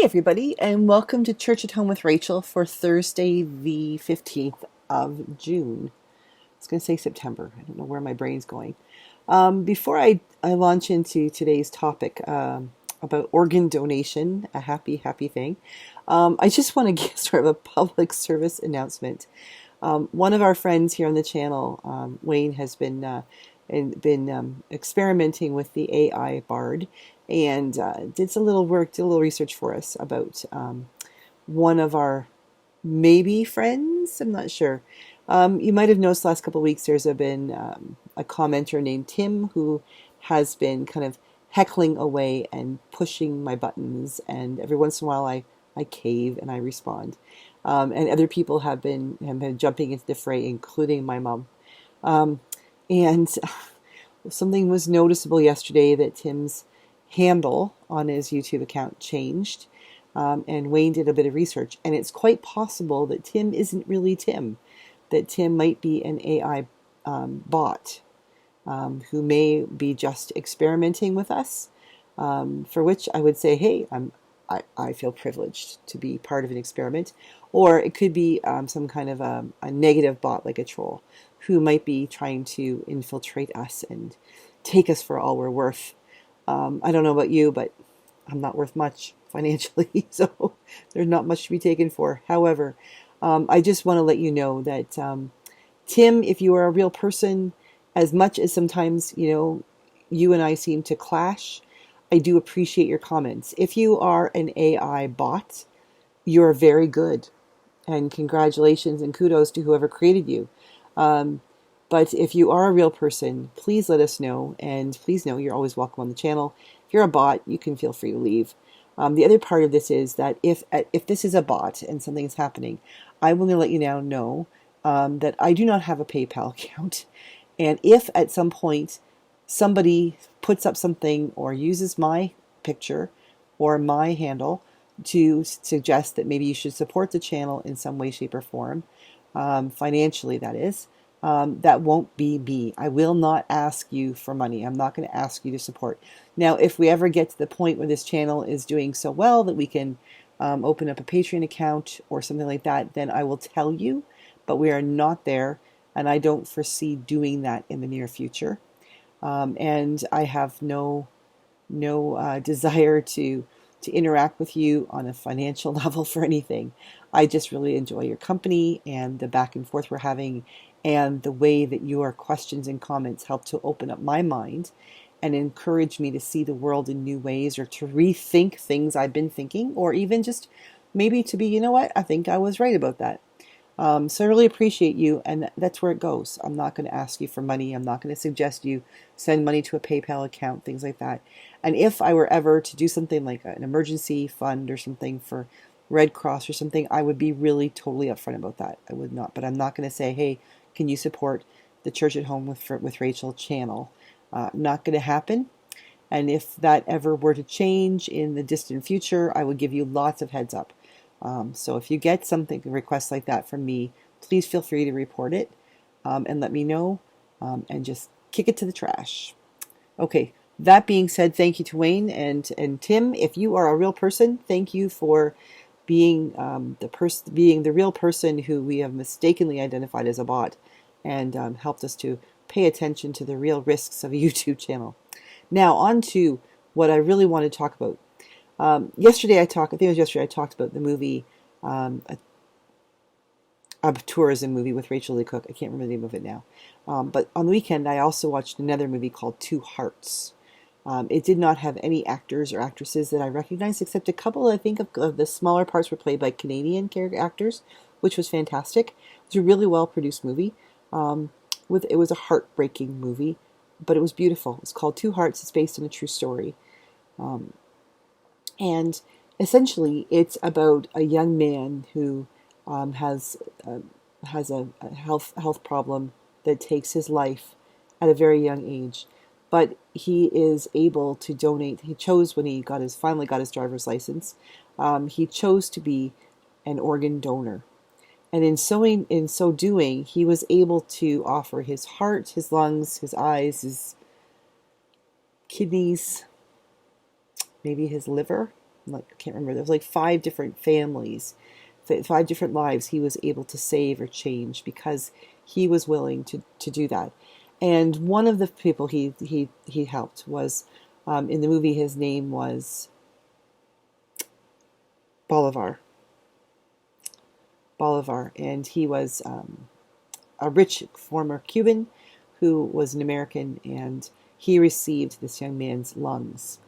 everybody, and welcome to Church at Home with Rachel for Thursday, the 15th of June. I was going to say September. I don't know where my brain's going. Before I launch into today's topic about organ donation, a happy thing, I just want to give sort of a public service announcement. One of our friends here on the channel, Wayne, has been experimenting with the AI Bard, and did a little research for us about one of our maybe friends. I'm not sure. You might have noticed the last couple of weeks there's been a commenter named Tim who has been kind of heckling away and pushing my buttons, and every once in a while I cave and I respond. And other people have been jumping into the fray, including my mom. And something was noticeable yesterday, that Tim's handle on his YouTube account changed. And Wayne did a bit of research, and it's quite possible that Tim isn't really Tim, that Tim might be an AI bot who may be just experimenting with us, for which I would say, hey, I feel privileged to be part of an experiment. Or it could be some kind of a negative bot, like a troll, who might be trying to infiltrate us and take us for all we're worth. I don't know about you, but I'm not worth much financially, so there's not much to be taken for. However, I just want to let you know that, Tim, if you are a real person, as much as sometimes, you and I seem to clash, I do appreciate your comments. If you are an AI bot, you're very good, and congratulations and kudos to whoever created you. But if you are a real person, please let us know, and please know you're always welcome on the channel. If you're a bot, you can feel free to leave. The other part of this is that if this is a bot and something's happening, I will let you now know that I do not have a PayPal account. And if at some point somebody puts up something or uses my picture or my handle to suggest that maybe you should support the channel in some way, shape, or form, financially that is, that won't be me. I will not ask you for money. I'm not going to ask you to support. Now, if we ever get to the point where this channel is doing so well that we can open up a Patreon account or something like that, then I will tell you, but we are not there, and I don't foresee doing that in the near future. And I have no desire to interact with you on a financial level for anything. I just really enjoy your company and the back and forth we're having, and the way that your questions and comments help to open up my mind and encourage me to see the world in new ways, or to rethink things I've been thinking, or even just maybe to be, you know what, I think I was right about that. So I really appreciate you, and that's where it goes. I'm not going to ask you for money. I'm not going to suggest you send money to a PayPal account, things like that. And if I were ever to do something like an emergency fund or something for Red Cross or something, I would be really totally upfront about that. I would not, but I'm not going to say, hey, can you support the Church at Home with Rachel channel? Not going to happen. And if that ever were to change in the distant future, I would give you lots of heads up. So if you get something, a request like that from me, please feel free to report it, and let me know, and just kick it to the trash. Okay, that being said, thank you to Wayne and Tim. If you are a real person, thank you for being the real person who we have mistakenly identified as a bot, and helped us to pay attention to the real risks of a YouTube channel. Now on to what I really want to talk about. Yesterday I talked about the movie, a tourism movie with Rachael Lee Cook. I can't remember the name of it now. But on the weekend I also watched another movie called Two Hearts. It did not have any actors or actresses that I recognized, except a couple, I think, of the smaller parts were played by Canadian actors, which was fantastic. It was a really well-produced movie. It was a heartbreaking movie, but it was beautiful. It's called Two Hearts. It's based on a true story. And essentially, it's about a young man who has a health problem that takes his life at a very young age. But he is able to donate. He chose, when he finally got his driver's license, he chose to be an organ donor. And in so doing, he was able to offer his heart, his lungs, his eyes, his kidneys, maybe his liver, like, I can't remember, there was like five different families, five different lives he was able to save or change because he was willing to do that. And one of the people he helped was, in the movie, his name was Bolivar. Bolivar, and he was a rich former Cuban who was an American, and he received this young man's lungs.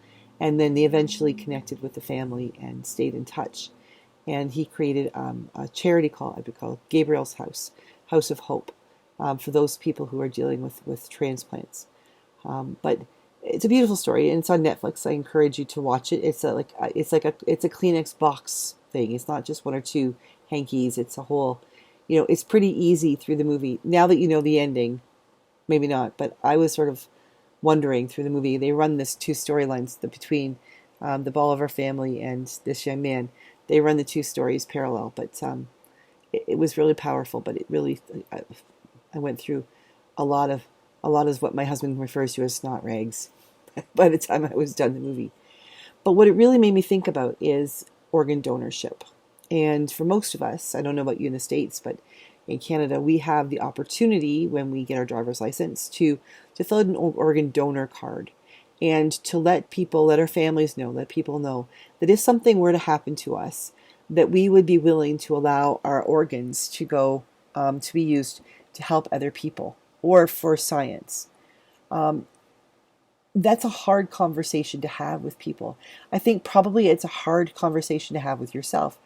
And then they eventually connected with the family and stayed in touch. And he created a charity called Gabriel's House, House of Hope, for those people who are dealing with transplants. But it's a beautiful story, and it's on Netflix. I encourage you to watch it. It's a Kleenex box thing. It's not just one or two hankies. It's a whole, it's pretty easy through the movie. Now that you know the ending, maybe not, but I was sort of wondering through the movie. They run this two storylines between the Bolivar family and this young man. They run the two stories parallel, but it was really powerful. But it really, I went through a lot of what my husband refers to as snot rags by the time I was done the movie. But what it really made me think about is organ donorship. And for most of us, I don't know about you in the States, but in Canada, we have the opportunity when we get our driver's license to fill out an organ donor card and to let our families know, let people know that if something were to happen to us, that we would be willing to allow our organs to go to be used to help other people or for science. That's a hard conversation to have with people. I think probably it's a hard conversation to have with yourself.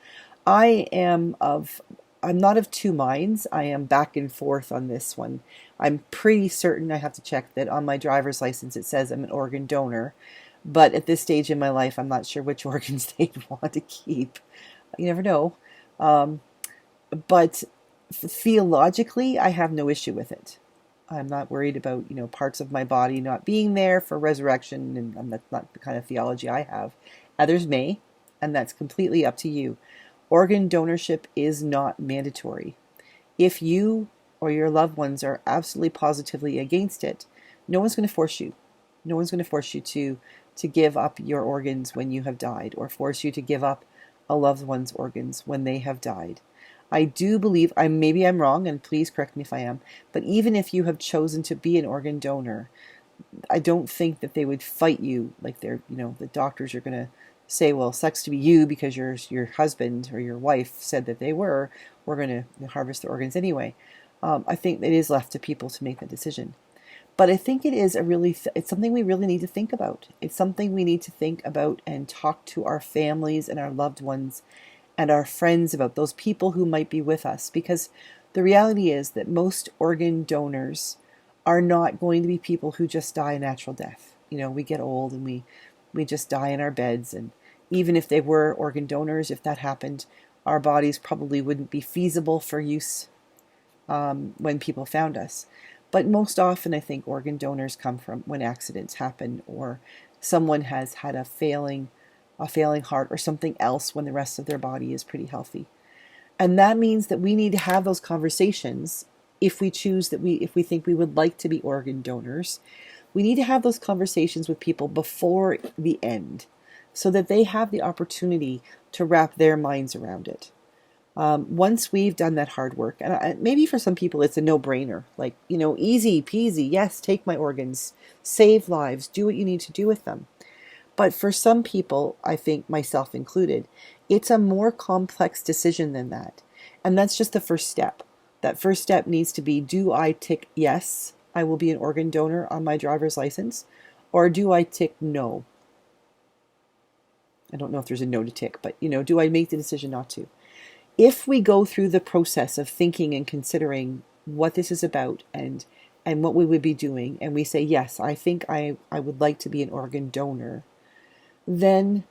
I'm not of two minds. I am back and forth on this one. I'm pretty certain, I have to check, that on my driver's license it says I'm an organ donor. But at this stage in my life, I'm not sure which organs they'd want to keep. You never know. But theologically, I have no issue with it. I'm not worried about, parts of my body not being there for resurrection, and that's not the kind of theology I have. Others may, and that's completely up to you. Organ donorship is not mandatory. If you or your loved ones are absolutely positively against it, no one's going to force you. No one's going to force you to give up your organs when you have died, or force you to give up a loved one's organs when they have died. I do believe, maybe I'm wrong, and please correct me if I am, but even if you have chosen to be an organ donor, I don't think that they would fight you like the doctors are going to say, well, sucks to be you because your husband or your wife said that we're going to harvest the organs anyway. I think it is left to people to make that decision. But I think it is it's something we really need to think about. It's something we need to think about and talk to our families and our loved ones and our friends about, those people who might be with us. Because the reality is that most organ donors are not going to be people who just die a natural death. We get old and we just die in our beds. And even if they were organ donors, if that happened, our bodies probably wouldn't be feasible for use when people found us. But most often, I think organ donors come from when accidents happen, or someone has had a failing heart or something else when the rest of their body is pretty healthy. And that means that we need to have those conversations if we think we would like to be organ donors. We need to have those conversations with people before the end so that they have the opportunity to wrap their minds around it. Once we've done that hard work, and maybe for some people it's a no-brainer, like, easy peasy, yes, take my organs, save lives, do what you need to do with them. But for some people, I think myself included, it's a more complex decision than that. And that's just the first step. That first step needs to be, do I tick yes, I will be an organ donor on my driver's license? Or do I tick no? I don't know if there's a no to tick, but, do I make the decision not to? If we go through the process of thinking and considering what this is about and what we would be doing, and we say, yes, I think I would like to be an organ donor, then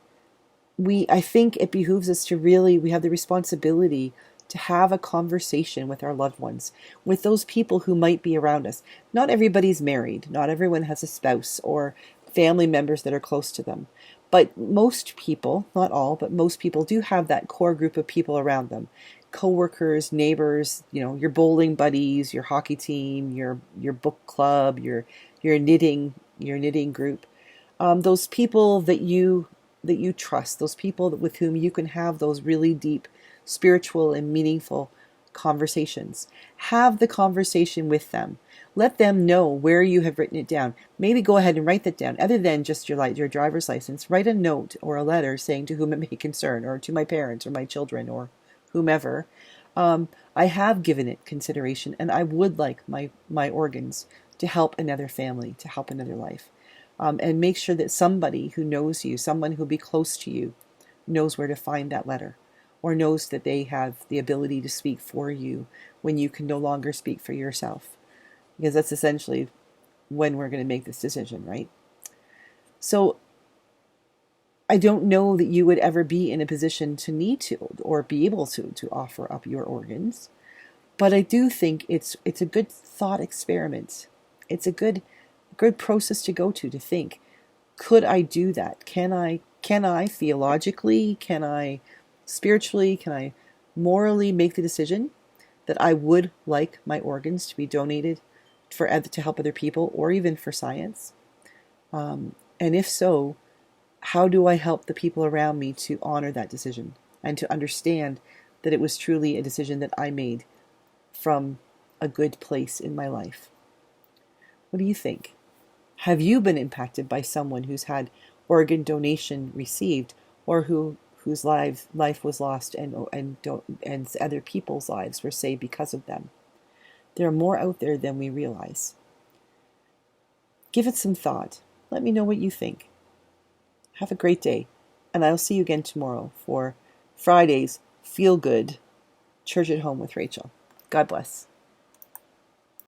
I think it behooves us to we have the responsibility to have a conversation with our loved ones, with those people who might be around us. Not everybody's married. Not everyone has a spouse or family members that are close to them. But most people, not all, but most people do have that core group of people around them. Coworkers, neighbors, your bowling buddies, your hockey team, your book club, your knitting group. Those people that that you trust, those people with whom you can have those really deep spiritual and meaningful conversations. Have the conversation with them. Let them know where you have written it down. Maybe go ahead and write that down. Other than just your driver's license, write a note or a letter saying to whom it may concern, or to my parents or my children or whomever. I have given it consideration, and I would like my organs to help another family, to help another life. And make sure that somebody who knows you, someone who'll be close to you, knows where to find that letter, or knows that they have the ability to speak for you when you can no longer speak for yourself. Because that's essentially when we're going to make this decision, right? So I don't know that you would ever be in a position to need to or be able to offer up your organs, but I do think it's a good thought experiment. It's a good process to go to think, could I do that? Can I theologically, can I spiritually, can I morally make the decision that I would like my organs to be donated to help other people, or even for science? And if so, how do I help the people around me to honor that decision and to understand that it was truly a decision that I made from a good place in my life? What do you think? Have you been impacted by someone who's had organ donation received, or whose life was lost and other people's lives were saved because of them? There are more out there than we realize. Give it some thought. Let me know what you think. Have a great day, and I'll see you again tomorrow for Friday's Feel Good Church at Home with Rachael. God bless.